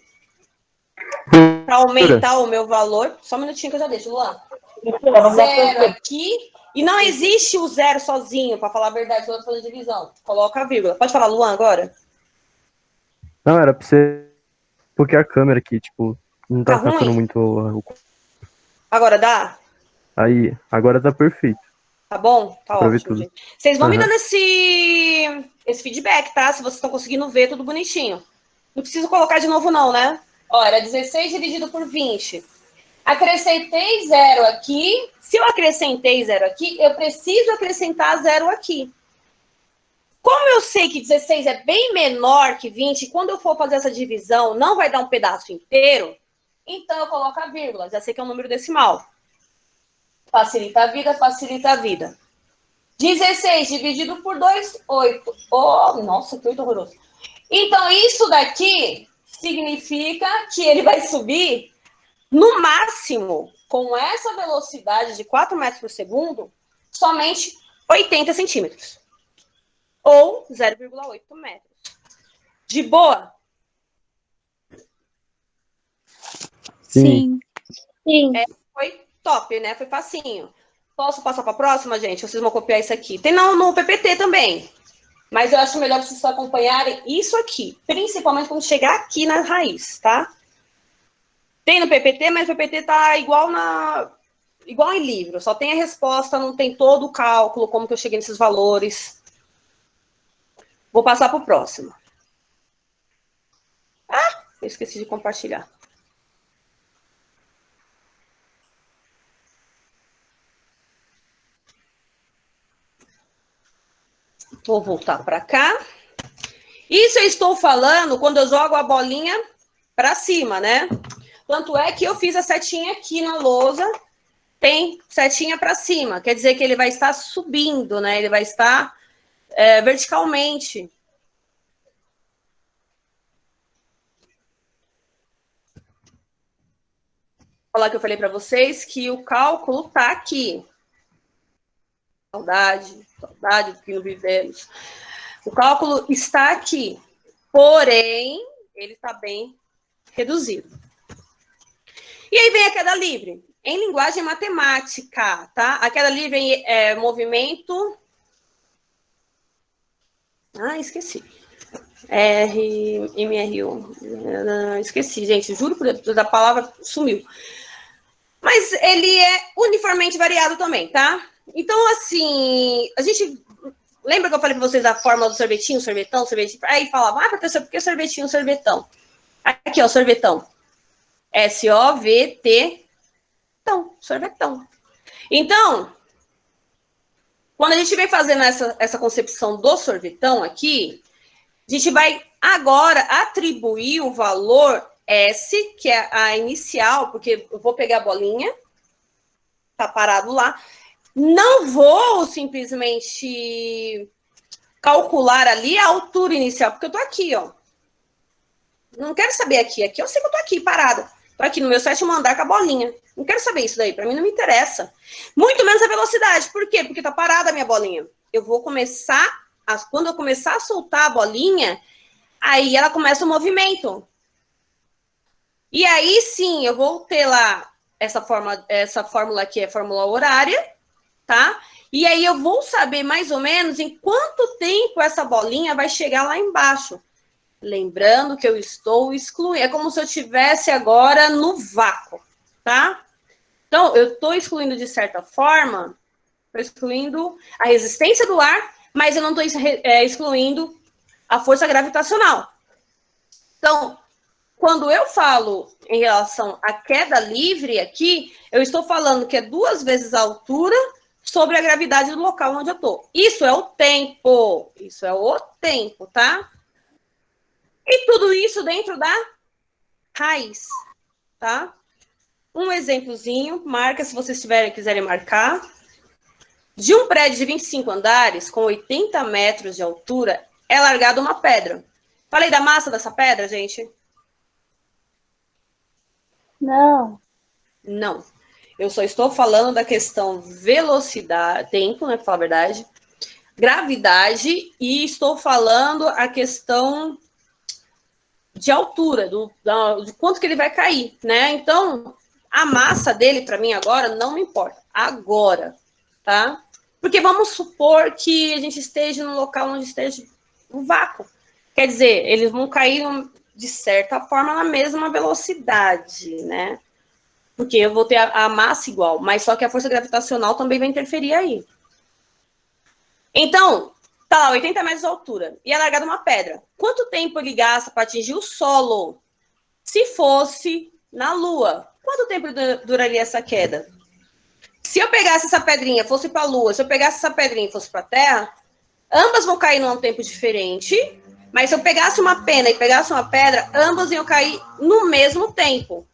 para aumentar o meu valor. Só um minutinho que eu já deixo, Luan. 0 aqui. E não existe o 0 sozinho, para falar a verdade, eu estou fazendo divisão. Coloca a vírgula. Pode falar, Luan, agora? Não, era pra você... Porque a câmera aqui, tipo, não tá Tá ruim? sacando muito... Agora dá? Aí, agora tá perfeito. Tá bom? Tá Pra ver ótimo, tudo. gente. Vocês vão me Aham. dando esse feedback, tá? Se vocês estão conseguindo ver tudo bonitinho. Não preciso colocar de novo, não, né? Ó, era 16 dividido por 20. Acrescentei 0 aqui. Se eu acrescentei 0 aqui, eu preciso acrescentar 0 aqui. Como eu sei que 16 é bem menor que 20, quando eu for fazer essa divisão, não vai dar um pedaço inteiro, então eu coloco a vírgula. Já sei que é um número decimal. Facilita a vida, facilita a vida. 16 dividido por 2, 8. Oh, nossa, que 8 horroroso. Então, isso daqui significa que ele vai subir, no máximo, com essa velocidade de 4 metros por segundo, somente 80 centímetros. Ou 0,8 metros. De boa? Sim. Sim. Foi top, né? Foi facinho. Posso passar para a próxima, gente? Vocês vão copiar isso aqui. Tem no PPT também. Mas eu acho melhor vocês acompanharem isso aqui. Principalmente quando chegar aqui na raiz, tá? Tem no PPT, mas o PPT tá igual em livro. Só tem a resposta, não tem todo o cálculo, como que eu cheguei nesses valores. Vou passar para o próximo. Ah, eu esqueci de compartilhar. Vou voltar para cá. Isso eu estou falando quando eu jogo a bolinha para cima, né? Tanto é que eu fiz a setinha aqui na lousa, tem setinha para cima. Quer dizer que ele vai estar subindo, né? Ele vai estar verticalmente. Vou falar que eu falei para vocês que o cálculo tá aqui. Saudade do que não vivemos. O cálculo está aqui, porém, ele está bem reduzido. E aí vem a queda livre, em linguagem matemática, tá? A queda livre é movimento... Ah, esqueci. MRU. Esqueci, gente, juro por Deus, a palavra sumiu. Mas ele é uniformemente variado também, tá? Então, assim, a gente... Lembra que eu falei para vocês da fórmula do sorvetinho, sorvetão, sorvetinho? Aí falava, professor, por que sorvetinho, sorvetão? Aqui, ó, sorvetão. S-O-V-T, então, sorvetão. Então, quando a gente vem fazendo essa concepção do sorvetão aqui, a gente vai agora atribuir o valor S, que é a inicial, porque eu vou pegar a bolinha, tá parado lá. Não vou simplesmente calcular ali a altura inicial, porque eu tô aqui, ó. Não quero saber aqui. Aqui eu sei que eu tô aqui, parada. Tô aqui no meu 7º andar com a bolinha. Não quero saber isso daí, pra mim não me interessa. Muito menos a velocidade. Por quê? Porque tá parada a minha bolinha. Eu vou começar, quando eu começar a soltar a bolinha, aí ela começa o movimento. E aí sim, eu vou ter lá essa fórmula aqui, é a fórmula horária, tá? E aí eu vou saber mais ou menos em quanto tempo essa bolinha vai chegar lá embaixo. Lembrando que eu estou excluindo, é como se eu estivesse agora no vácuo, tá? Então, eu estou excluindo de certa forma, estou excluindo a resistência do ar, mas eu não estou excluindo a força gravitacional. Então, quando eu falo em relação à queda livre aqui, eu estou falando que é 2 vezes a altura sobre a gravidade do local onde eu estou. Isso é o tempo. Isso é o tempo, tá? E tudo isso dentro da raiz, tá? Um exemplozinho, marca se vocês quiserem marcar. De um prédio de 25 andares, com 80 metros de altura, é largada uma pedra. Falei da massa dessa pedra, gente? Não. Não. Eu só estou falando da questão velocidade, tempo, né, para falar a verdade, gravidade, e estou falando a questão de altura, de quanto que ele vai cair, né? Então, a massa dele, para mim, agora, não me importa. Agora, tá? Porque vamos supor que a gente esteja num local onde esteja um vácuo. Quer dizer, eles vão cair, de certa forma, na mesma velocidade, né? Porque eu vou ter a massa igual, mas só que a força gravitacional também vai interferir aí. Então, tá lá, 80 metros de altura. E é largada uma pedra. Quanto tempo ele gasta para atingir o solo? Se fosse na Lua, quanto tempo duraria essa queda? Se eu pegasse essa pedrinha, fosse para a Lua, se eu pegasse essa pedrinha e fosse para a Terra, ambas vão cair num tempo diferente, mas se eu pegasse uma pena e pegasse uma pedra, ambas iam cair no mesmo tempo.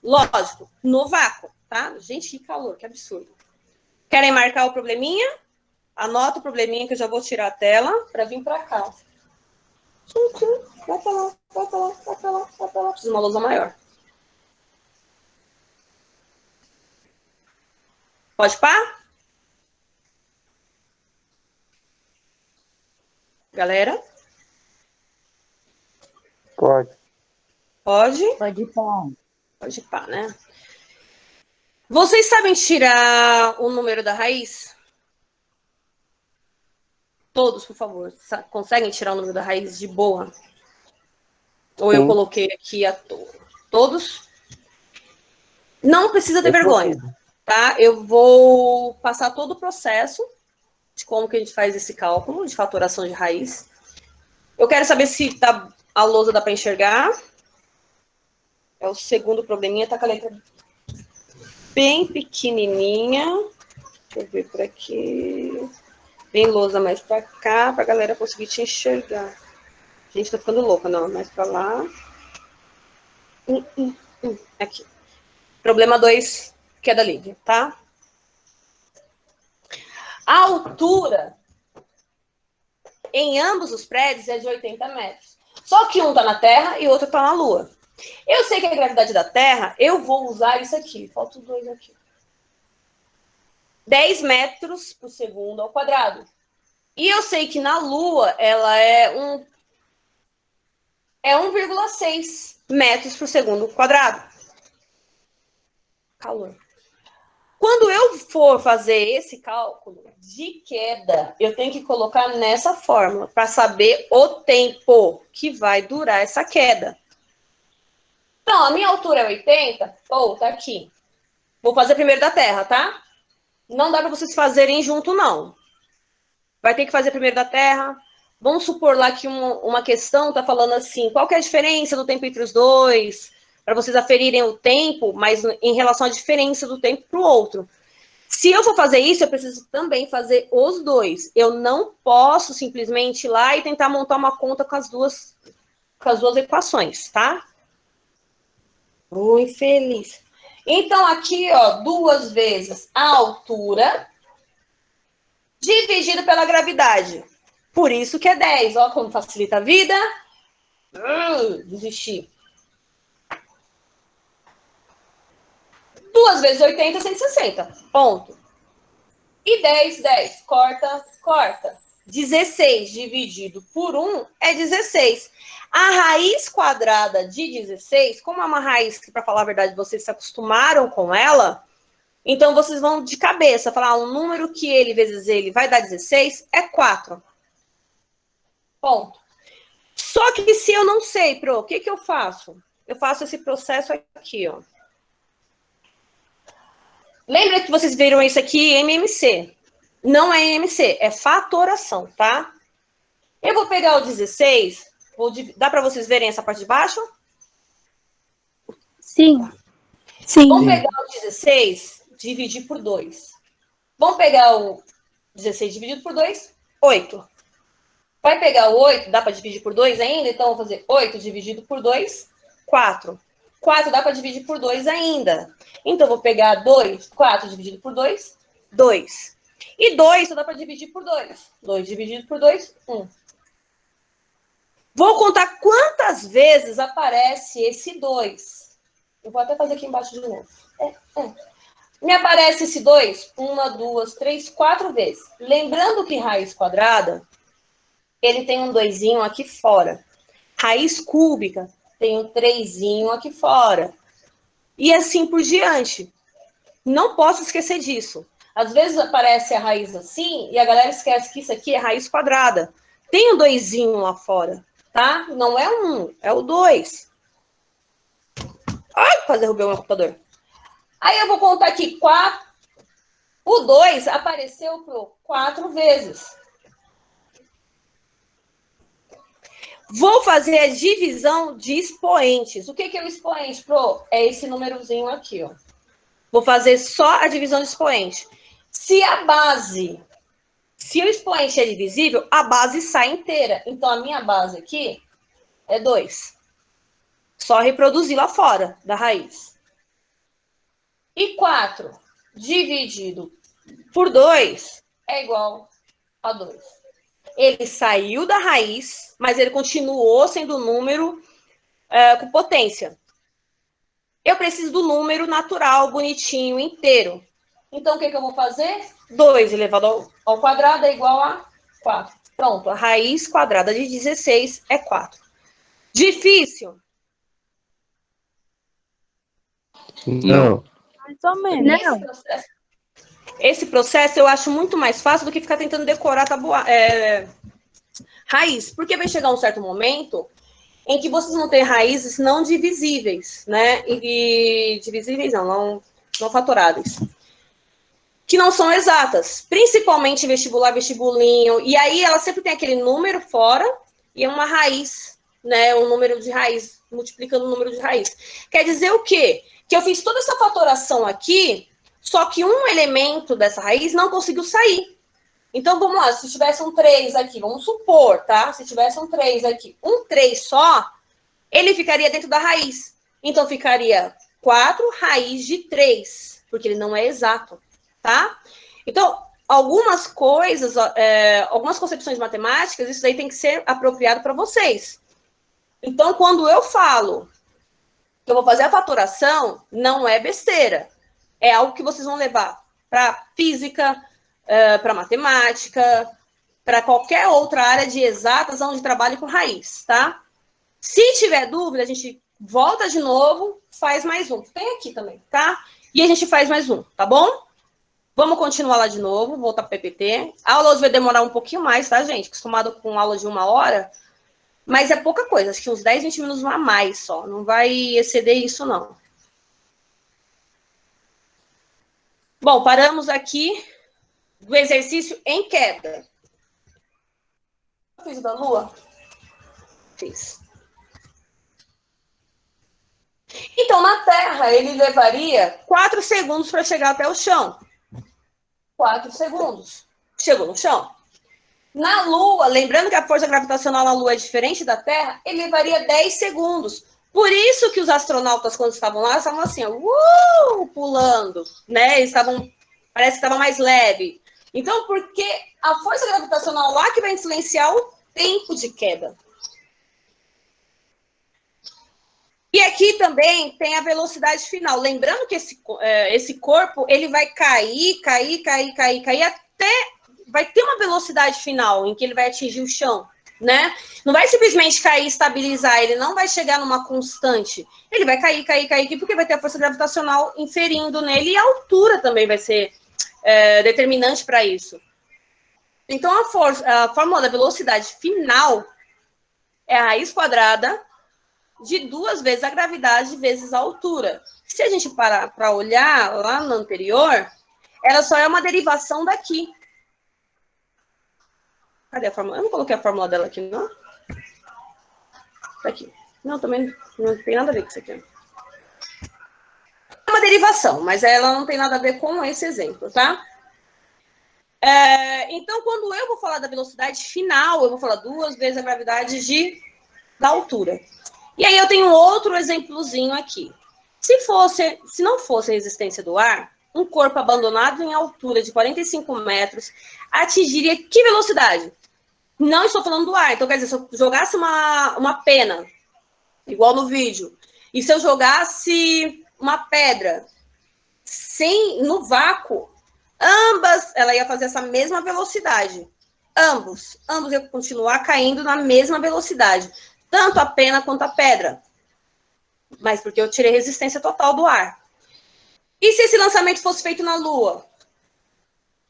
Lógico, no vácuo, tá? Gente, que calor, que absurdo. Querem marcar o probleminha? Anota o probleminha que eu já vou tirar a tela para vir para cá. Vai para lá, vai para lá, vai para lá, vai para lá. Preciso de uma lousa maior. Pode pá? Galera? Pode. Pode? Pode pá. Pode pá, né? Vocês sabem tirar o número da raiz? Todos, por favor. Conseguem tirar o número da raiz de boa? Ou eu coloquei aqui a toa? Todos? Não precisa ter vergonha, tá? Eu vou passar todo o processo de como que a gente faz esse cálculo de fatoração de raiz. Eu quero saber se tá, a lousa dá para enxergar. É o segundo probleminha, tá com a letra bem pequenininha. Deixa eu ver por aqui. Bem lousa mais para cá, para a galera conseguir te enxergar. Gente, tá ficando louca, não. Mais para lá. Aqui. Problema 2, queda livre, tá? A altura em ambos os prédios é de 80 metros. Só que um tá na Terra e o outro tá na Lua. Eu sei que a gravidade da Terra, eu vou usar isso aqui. Faltam 2 aqui. 10 metros por segundo ao quadrado. E eu sei que na Lua, ela é 1,6 metros por segundo quadrado. Calor. Quando eu for fazer esse cálculo de queda, eu tenho que colocar nessa fórmula para saber o tempo que vai durar essa queda. Então, a minha altura é 80, tá aqui. Vou fazer primeiro da Terra, tá? Não dá para vocês fazerem junto, não. Vai ter que fazer primeiro da Terra. Vamos supor lá que uma questão está falando assim, qual que é a diferença do tempo entre os dois? Para vocês aferirem o tempo, mas em relação à diferença do tempo para o outro. Se eu for fazer isso, eu preciso também fazer os dois. Eu não posso simplesmente ir lá e tentar montar uma conta com as duas equações, tá? Muito feliz. Então, aqui, ó, 2 vezes a altura dividido pela gravidade. Por isso que é 10. Ó, como facilita a vida. Desisti. 2 vezes 80, 160. Ponto. E 10, 10. Corta, corta. 16 dividido por 1 é 16. A raiz quadrada de 16, como é uma raiz que, para falar a verdade, vocês se acostumaram com ela, então vocês vão de cabeça falar um número que ele vezes ele vai dar 16 é 4. Ponto. Só que se eu não sei, o que eu faço? Eu faço esse processo aqui, ó. Lembra que vocês viram isso aqui, MMC. Não é MMC, é fatoração, tá? Eu vou pegar o 16, dá para vocês verem essa parte de baixo? Sim. Sim. Vamos pegar o 16, dividir por 2. Vamos pegar o 16 dividido por 2, 8. Vai pegar o 8, dá para dividir por 2 ainda? Então, vou fazer 8 dividido por 2, 4. 4 dá para dividir por 2 ainda. Então, vou pegar 4 dividido por 2, 2. E 2 só dá para dividir por 2. 2 dividido por 2, 1. Vou contar quantas vezes aparece esse 2. Eu vou até fazer aqui embaixo de novo. Me aparece esse 2, 1, 2, 3, 4 vezes. Lembrando que raiz quadrada, ele tem um 2zinho aqui fora. Raiz cúbica tem um 3zinho aqui fora. E assim por diante. Não posso esquecer disso. Às vezes aparece a raiz assim e a galera esquece que isso aqui é raiz quadrada. Tem um 2zinho lá fora, tá? Não é um, é o 2. Ai, quase derrubei o meu computador. Aí eu vou contar aqui 4. O 2 apareceu por 4 vezes. Vou fazer a divisão de expoentes. O que é o expoente, Pro? É esse númerozinho aqui, ó. Vou fazer só a divisão de expoente. Se o expoente é divisível, a base sai inteira. Então, a minha base aqui é 2. Só reproduzir lá fora da raiz. E 4 dividido por 2 é igual a 2. Ele saiu da raiz, mas ele continuou sendo um número com potência. Eu preciso do número natural, bonitinho, inteiro. Então, o que eu vou fazer? 2 elevado ao quadrado é igual a 4. Pronto, a raiz quadrada de 16 é 4. Difícil? Não. Mais ou menos. Esse processo eu acho muito mais fácil do que ficar tentando decorar raiz. Porque vai chegar um certo momento em que vocês vão ter raízes não divisíveis, né? E divisíveis não fatoráveis. Que não são exatas. Principalmente vestibular, vestibulinho. E aí ela sempre tem aquele número fora e é uma raiz, né? Um número de raiz, multiplicando o número de raiz. Quer dizer o quê? Que eu fiz toda essa fatoração aqui, só que um elemento dessa raiz não conseguiu sair. Então, vamos lá, se tivesse um 3 aqui, vamos supor, tá? Se tivesse um 3 aqui, um 3 só, ele ficaria dentro da raiz. Então, ficaria 4 raiz de 3, porque ele não é exato, tá? Então, algumas coisas, algumas concepções matemáticas, isso daí tem que ser apropriado para vocês. Então, quando eu falo que eu vou fazer a fatoração, não é besteira. É algo que vocês vão levar para física, para matemática, para qualquer outra área de exatas onde trabalhe com raiz, tá? Se tiver dúvida, a gente volta de novo, faz mais um. Tem aqui também, tá? E a gente faz mais um, tá bom? Vamos continuar lá de novo, voltar para o PPT. A aula hoje vai demorar um pouquinho mais, tá, gente? Acostumado com aula de 1 hora, mas é pouca coisa, acho que uns 10, 20 minutos a mais só. Não vai exceder isso, não. Bom, paramos aqui do exercício em queda. Fiz da Lua? Fiz. Então, na Terra, ele levaria 4 segundos para chegar até o chão. 4 segundos. Chegou no chão. Na Lua, lembrando que a força gravitacional na Lua é diferente da Terra, ele levaria 10 segundos. Por isso que os astronautas, quando estavam lá, estavam assim, pulando, né? Eles estavam, parece que estava mais leve. Então, porque a força gravitacional lá que vai influenciar o tempo de queda. E aqui também tem a velocidade final. Lembrando que esse corpo, ele vai cair, até vai ter uma velocidade final em que ele vai atingir o chão, né? Não vai simplesmente cair e estabilizar, ele não vai chegar numa constante. Ele vai cair, porque vai ter a força gravitacional inferindo nele e a altura também vai ser determinante para isso. Então, a fórmula da velocidade final é a raiz quadrada de 2 vezes a gravidade vezes a altura. Se a gente parar para olhar lá no anterior, ela só é uma derivação daqui. Cadê a fórmula? Eu não coloquei a fórmula dela aqui, não? Tá aqui. Não, também não tem nada a ver com isso aqui. É uma derivação, mas ela não tem nada a ver com esse exemplo, tá? Então, quando eu vou falar da velocidade final, eu vou falar 2 vezes a gravidade da altura. E aí eu tenho outro exemplozinho aqui. Se não fosse a resistência do ar, um corpo abandonado em altura de 45 metros atingiria que velocidade? Não estou falando do ar. Então, quer dizer, se eu jogasse uma pena, igual no vídeo, e se eu jogasse uma pedra no vácuo, ambas, ela ia fazer essa mesma velocidade. Ambos iam continuar caindo na mesma velocidade. Tanto a pena quanto a pedra. Mas porque eu tirei resistência total do ar. E se esse lançamento fosse feito na Lua?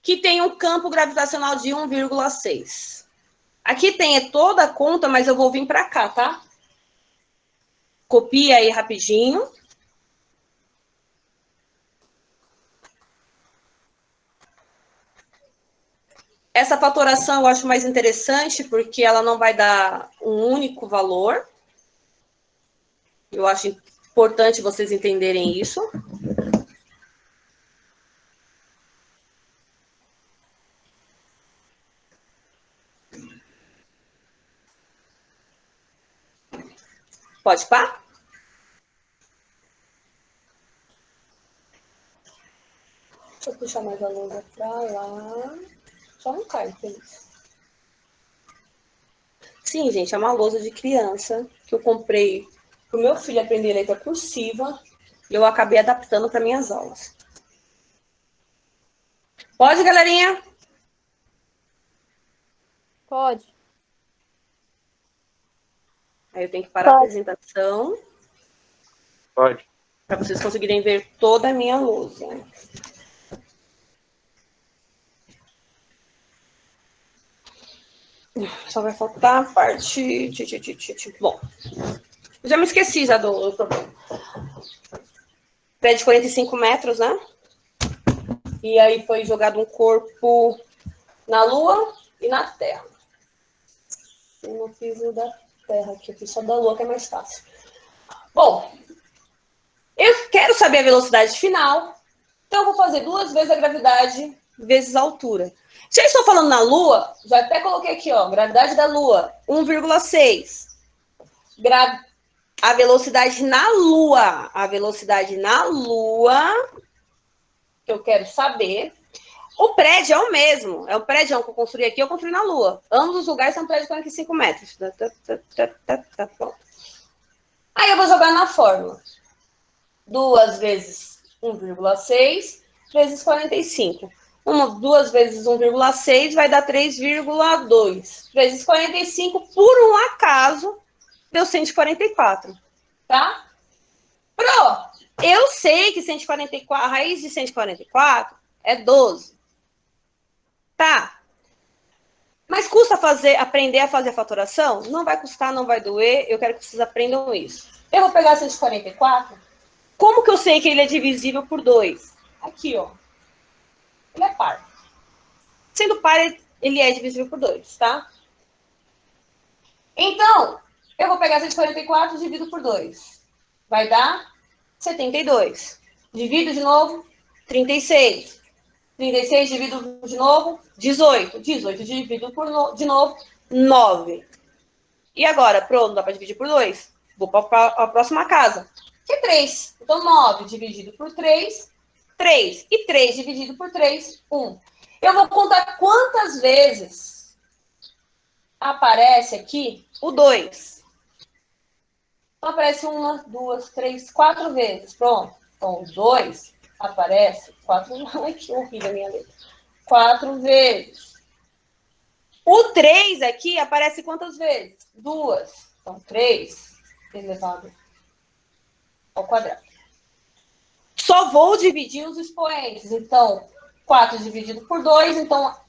Que tem um campo gravitacional de 1,6. Aqui tem toda a conta, mas eu vou vir para cá, tá? Copia aí rapidinho. Essa fatoração eu acho mais interessante, porque ela não vai dar um único valor. Eu acho importante vocês entenderem isso. Pode pá? Deixa eu puxar mais a lousa pra lá. Só não cai, feliz. Sim, gente, é uma lousa de criança que eu comprei pro meu filho aprender letra cursiva e eu acabei adaptando para minhas aulas. Pode, galerinha? Pode. Aí eu tenho que parar a apresentação. Pode. Para vocês conseguirem ver toda a minha lousa. Só vai faltar a parte... Bom, já me esqueci já do problema. Pé de 45 metros, né? E aí foi jogado um corpo na Lua e na Terra. Eu não fiz o da Terra aqui, eu fiz só da Lua, que é mais fácil. Bom, eu quero saber a velocidade final, então eu vou fazer 2 vezes a gravidade vezes a altura. Se eu estou falando na Lua, já até coloquei aqui, ó, gravidade da Lua, 1,6. A velocidade na Lua, que eu quero saber. O prédio é o mesmo, é o prédio que eu construí aqui, eu construí na Lua. Ambos os lugares são prédios de 45 metros. Aí eu vou jogar na fórmula. 2 vezes 1,6 vezes 45. 2 vezes 1,6 vai dar 3,2. Vezes 45, por um acaso, deu 144. Tá? Eu sei que 144, a raiz de 144 é 12. Tá? Mas custa aprender a fazer a fatoração? Não vai custar, não vai doer. Eu quero que vocês aprendam isso. Eu vou pegar 144. Como que eu sei que ele é divisível por 2? Aqui, ó. Ele é par. Sendo par, ele é divisível por 2, tá? Então, eu vou pegar 144 e divido por 2. Vai dar 72. Divido de novo, 36. 36 divido de novo, 18. 18 divido de novo, 9. E agora, pronto, dá para dividir por 2. Vou para a próxima casa, que é 3. Então, 9 dividido por 3, 3. E 3 dividido por 3, 1. Eu vou contar quantas vezes aparece aqui o 2. Então, aparece 1, 2, 3, 4 vezes. Pronto. Então, o 2 aparece 4 vezes. Ai, que horrível a minha letra. 4 vezes. O 3 aqui aparece quantas vezes? 2. Então, 3 elevado ao quadrado. Só vou dividir os expoentes. Então, 4 dividido por 2. Então,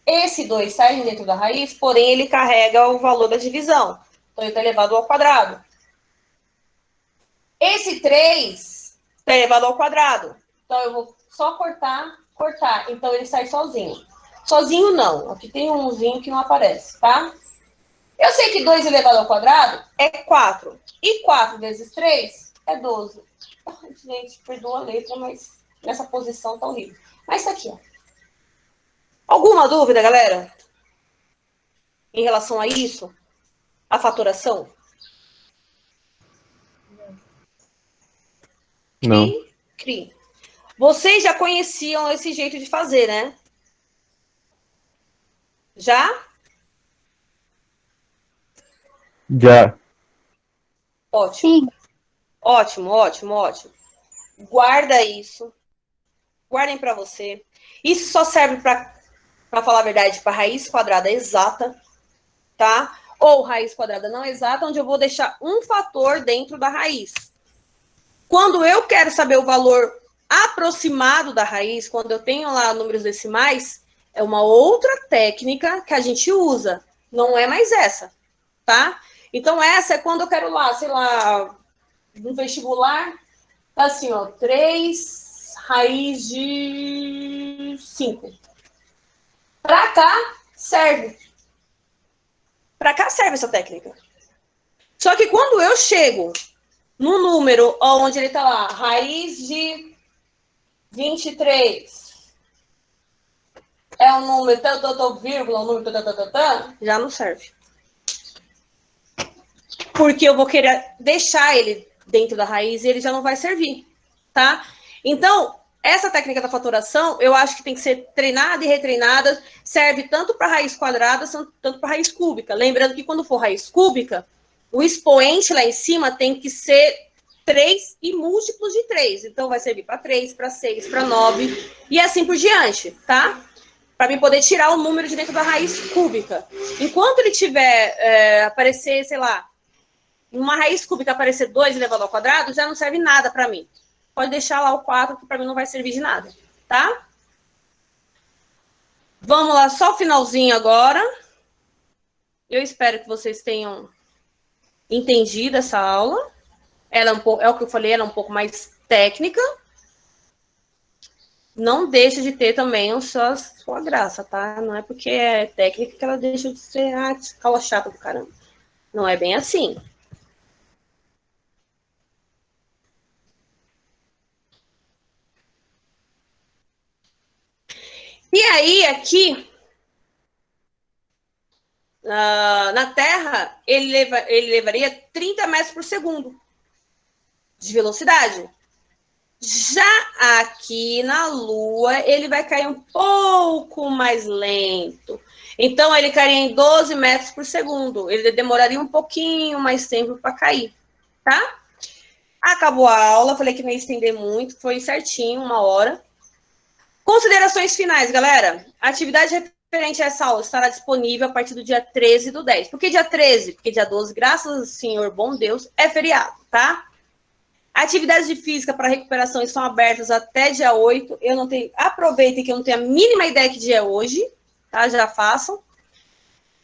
esse 2 sai de dentro da raiz, porém, ele carrega o valor da divisão. Então, ele está elevado ao quadrado. Esse 3 está elevado ao quadrado. Então, eu vou só cortar. Então, ele sai sozinho. Sozinho, não. Aqui tem um umzinho que não aparece, tá? Eu sei que 2 elevado ao quadrado é 4. E 4 vezes 3 é 12. Ai, gente, perdoa a letra, mas nessa posição tá horrível. Mas tá aqui, ó. Alguma dúvida, galera? Em relação a isso? A fatoração? Não. Cri. Vocês já conheciam esse jeito de fazer, né? Já? Já. Ótimo. Sim. Ótimo. Guarda isso. Guardem para você. Isso só serve para falar a verdade, para raiz quadrada exata, tá? Ou raiz quadrada não exata, onde eu vou deixar um fator dentro da raiz. Quando eu quero saber o valor aproximado da raiz, quando eu tenho lá números decimais, é uma outra técnica que a gente usa. Não é mais essa, tá? Então, essa é quando eu quero lá, sei lá, no vestibular, tá assim, ó, 3 raiz de 5. Para cá, serve. Para cá serve essa técnica. Só que quando eu chego no número onde ele está lá, raiz de 23, é um número, vírgula, um número, já não serve. Porque eu vou querer deixar ele dentro da raiz e ele já não vai servir, tá? Então, essa técnica da fatoração, eu acho que tem que ser treinada e retreinada, serve tanto para raiz quadrada, tanto para raiz cúbica. Lembrando que quando for raiz cúbica, o expoente lá em cima tem que ser 3 e múltiplos de 3. Então, vai servir para 3, para 6, para 9 e assim por diante, tá? Para mim poder tirar o número de dentro da raiz cúbica. Enquanto ele tiver, aparecer, sei lá, uma raiz cúbica aparecer 2 elevado ao quadrado, já não serve nada para mim. Pode deixar lá o 4, que para mim não vai servir de nada, tá? Vamos lá, só o finalzinho agora. Eu espero que vocês tenham entendido essa aula. Ela é o que eu falei, ela é um pouco mais técnica. Não deixa de ter também a sua graça, tá? Não é porque é técnica que ela deixa de ser aula chata do caramba. Não é bem assim. E aí, aqui, na Terra, ele levaria 30 metros por segundo de velocidade. Já aqui na Lua, ele vai cair um pouco mais lento. Então, ele cairia em 12 metros por segundo. Ele demoraria um pouquinho mais tempo para cair, tá? Acabou a aula, falei que não ia estender muito, foi certinho, 1 hora. Considerações finais, galera. A atividade referente a essa aula estará disponível a partir do dia 13 do 10. Por que dia 13? Porque dia 12, graças ao Senhor bom Deus, é feriado, tá? Atividades de física para recuperação estão abertas até dia 8. Eu não tenho. Aproveitem que eu não tenho a mínima ideia que dia é hoje, tá? Já façam.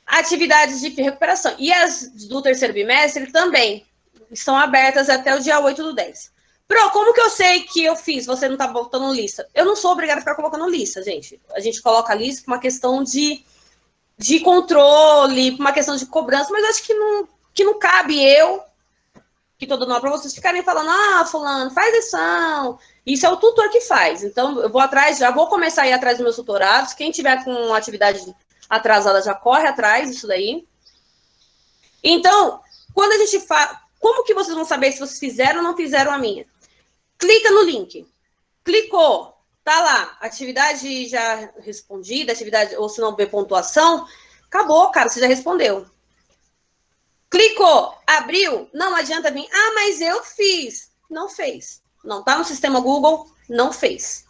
Atividades de recuperação. E as do terceiro bimestre também estão abertas até o dia 8 do 10. Pro, como que eu sei que eu fiz? Você não tá botando lista? Eu não sou obrigada a ficar colocando lista, gente. A gente coloca lista por uma questão de controle, por uma questão de cobrança, mas acho que não cabe eu, que tô dando para vocês ficarem falando, fulano, faz lição. Isso é o tutor que faz. Então, eu vou atrás, já vou começar a ir atrás dos meus tutorados. Quem tiver com atividade atrasada já corre atrás disso daí. Então, quando a gente faz... Como que vocês vão saber se vocês fizeram ou não fizeram a minha? Clica no link. Clicou. Tá lá. Atividade já respondida, atividade, ou se não ver pontuação. Acabou, cara. Você já respondeu. Clicou. Abriu. Não adianta vir. Mas eu fiz. Não fez. Não tá no sistema Google. Não fez.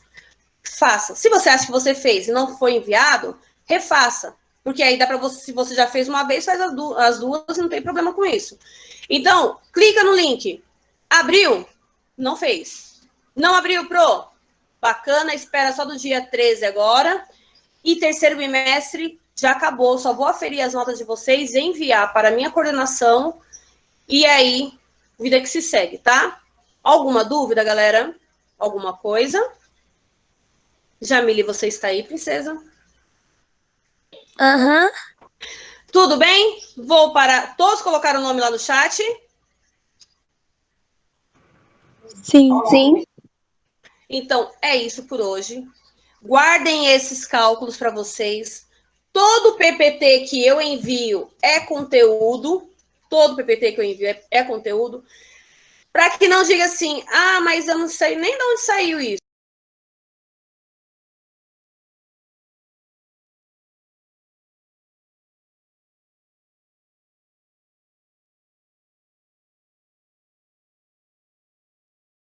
Faça. Se você acha que você fez e não foi enviado, refaça. Porque aí dá para você, se você já fez uma vez, faz as duas e não tem problema com isso. Então, clica no link. Abriu? Não fez. Não abriu, Pro? Bacana, espera só do dia 13 agora. E terceiro bimestre já acabou. Só vou aferir as notas de vocês, enviar para a minha coordenação. E aí, vida que se segue, tá? Alguma dúvida, galera? Alguma coisa? Jamile, você está aí, princesa? Aham. Tudo bem? Vou para... Todos colocaram o nome lá no chat? Sim. Sim. Então, é isso por hoje. Guardem esses cálculos para vocês. Todo PPT que eu envio é conteúdo. Todo PPT que eu envio é conteúdo. Para que não diga assim, mas eu não sei nem de onde saiu isso.